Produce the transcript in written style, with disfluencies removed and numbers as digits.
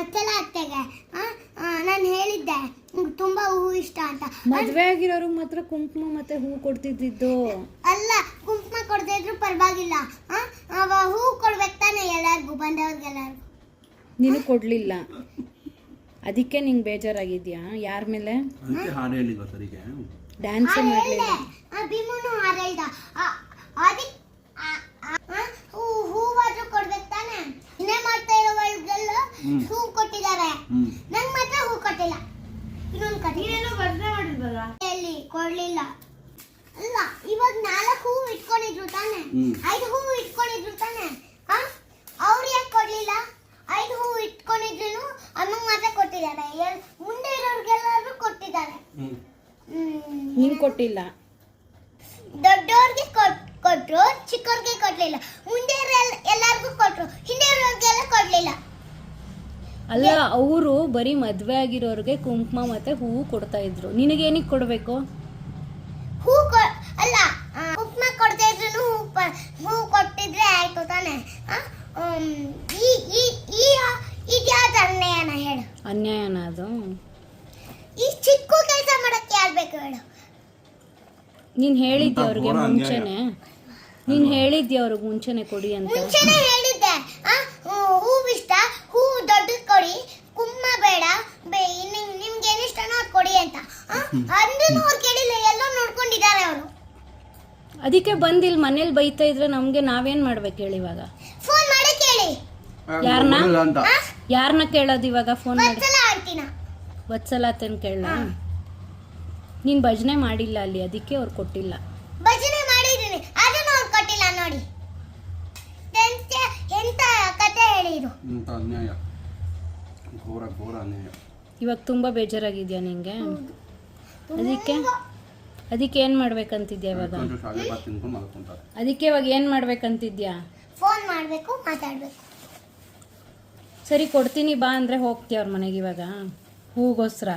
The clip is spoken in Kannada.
ವತ್ಸಲ ಅತ್ತೆಗೆ ನಾನು ಹೇಳಿದ್ದೆ ನಂಗೆ ತುಂಬಾ ಹೂ ಇಷ್ಟ ಅಂತ. ಮದ್ವೆ ಆಗಿರೋರ್ಗೆ ಮಾತ್ರ ಕುಂಕುಮ ಮತ್ತೆ ಹೂ ಕೊಡ್ತಿದ್ದು. ಅಲ್ಲ, ಕುಂಕುಮ ಕೊಡದೇ ಇದ್ರು ಪರವಾಗಿಲ್ಲ, ಹೂ ಕೊಡ್ಬೇಕು ತಾನೆ ಎಲ್ಲಾರ್ಗು, ಬಂದವ್ರಿಗೆಲ್ಲರಿಗೂ. ನೀನು ಕೊಡ್ಲಿಲ್ಲ, ಅದಕ್ಕೆ ನಿಂಗೆ ಬೇಜಾರಾಗಿದ್ಯಾ? ಯಾರ ಮೇಲೆ? ಡ್ಯಾನ್ಸ್ ಮಾಡಲಿಲ್ಲ. ಭೀಮನು ಹಾರ ಹೇಳ್ದ, ಅದಕ್ಕೆ ಹೂವಾದ್ರೂ ಕೊಡ್ಬೇಕು ತಾನೆ. ಇನ್ನೇ ಮಾಡ್ತಾ ಇರೋವರಿಗೆಲ್ಲ ಹೂ ಕೊಟ್ಟಿದ್ದಾರೆ, ನಂಗೆ ಮಾತ್ರ ಹೂ ಕೊಟ್ಟಿಲ್ಲ. ಇನ್ನೊಂದು ಕಠಿಣ ಭಜನೆ ಮಾಡಿದ್ವಲ್ಲ, ಎಲ್ಲಿ ಕೊಡ್ಲಿಲ್ಲ. ಅಲ್ಲ, ಇವಾಗ 4 ಹೂ ಇಟ್ಕೊಂಡಿದ್ರು ತಾನೆ, 5 ಹೂ ಇಟ್ಕೊಂಡಿದ್ರು ತಾನೆ, ಅವ್ರು ಯಾಕೆ ಕೊಡ್ಲಿಲ್ಲ? 5 ಹೂ ಇಟ್ಕೊಂಡಿದ್ರು ಅಮ್ಮಂಗೆ ಮಾತ್ರ ಕೊಟ್ಟಿದ್ದಾರೆ, ಮುಂದೆ ಇರೋರ್ಗೆಲ್ಲರೂ ಕೊಟ್ಟಿದ್ದಾರೆ. ನೀನ್ ಕೊಟ್ಟಿಲ್ಲ. ದೊಡ್ಡವ್ರಿಗೆ ಕೊಟ್ರು, ಚಿಕ್ಕವ್ರಿಗೆ ಕೊಡ್ಲಿಲ್ಲ. ಮುಂದೆ ಎಲ್ಲಾರ್ಗೂ ಕೊಟ್ರು, ಹಿಂದೆ ಇರೋರ್ಗೆಲ್ಲ ಕೊಡ್ಲಿಲ್ಲ. ಅಲ್ಲ, ಅವರು ಬರೀ ಮದ್ವೆ ಆಗಿರೋರ್ಗೆ ಕುಂಕುಮ ಮತ್ತೆ ಹೂವು ಕೊಡ್ತಾ ಇದ್ರು. ನಿನಗೇನಿಗೆ ಕೊಡ್ಬೇಕು? ಅಲ್ಲ, ಕುಂಕುಮ ಕೊಡ್ತಾ ಇದ್ರು ಹೂ ಕೊಟ್ಟಿದ್ರೆ ಆಯ್ತು ತಾನೆ. ಇದ್ಯಾವ್ದು ಅನ್ಯಾಯನ ಹೇಳು? ಅನ್ಯಾಯನ ಅದು? ಈ ಚಿಕ್ಕ ಕೆಲಸ ಮಾಡಕ್ಕೆ ಯಾರ್ಬೇಕು ಹೇಳು? ನೀನ್ ಹೇಳಿದ್ದೆ ಅವ್ರಿಗೆ ಮುಂಚೆನೆ? ನೀನ್ ಹೇಳಿದ್ದೆ ಅವ್ರಿಗೆ ಮುಂಚೆನೆ ಕೊಡಿ ಅಂತ? ಮುಂಚೆನೆ ಹೇಳಿದ್ದೆ, ಹೂ ಇಷ್ಟ, ಹೂ ದೊಡ್ಡದು ಕೊಡಿ, ಕುಂಕುಮ ಬೇಡ, ನಿಮ್ಗೆ ಏನಿಷ್ಟನೋ ಅದು ಕೊಡಿ ಅಂತ. ಅಂದ್ರೂ ಅವ್ರು ಕೇಳಿಲ್ಲ, ಎಲ್ಲೋ ನೋಡ್ಕೊಂಡಿದ್ದಾರೆ ಅವರು. ಅದಕ್ಕೆ ಬಂದು ಇಲ್ಲಿ ಮನೇಲಿ ಬೈತಾ ಇದ್ರೆ ನಮ್ಗೆ ನಾವೇನ್ ಮಾಡ್ಬೇಕು ಹೇಳಿ? ಇವಾಗ ಫೋನ್ ಮಾಡಿ ಕೇಳಿ. ಯಾರನ್ನ ಕೇಳೋದು ಇವಾಗ? ಫೋನ್ ಮಾಡಿ ವತ್ಸಲ ಅತ್ತೇನು ಕೇಳ? ನೀನ್ ಭಜನೆ ಮಾಡಿಲ್ಲ ಅಲ್ಲಿ, ಅದಕ್ಕೆ ಅವ್ರು ಕೊಟ್ಟಿಲ್ಲ. ಭಜನೆ ಮಾಡಿದ್ದೀನಿ, ಅದನ್ನು ಅವ್ರು ಕೊಟ್ಟಿಲ್ಲ ನೋಡಿ. ಎಂತ ಕತೆ ಹೇಳಿರು? ಇವಾಗ ತುಂಬಾ ಬೇಜಾರಾಗಿದ್ಯಾ ನಿಂಗೆ? ಅದಕ್ಕೆ ಏನ್ ಮಾಡ್ಬೇಕಂತಿದ್ಯಾ ಇವಾಗ? ಅದಕ್ಕೆ ಇವಾಗ ಏನ್ ಮಾಡ್ಬೇಕಂತಿದ್ಯಾ? ಫೋನ್ ಮಾಡ್ಬೇಕು, ಮಾತಾಡ್ಬೇಕು. ಸರಿ, ಕೊಡ್ತೀನಿ ಬಾ ಅಂದ್ರೆ ಹೋಗ್ತೀಯ ಅವ್ರ ಮನೆಗೆ ಇವಾಗ ಹೂಗೋಸ್ಕರ?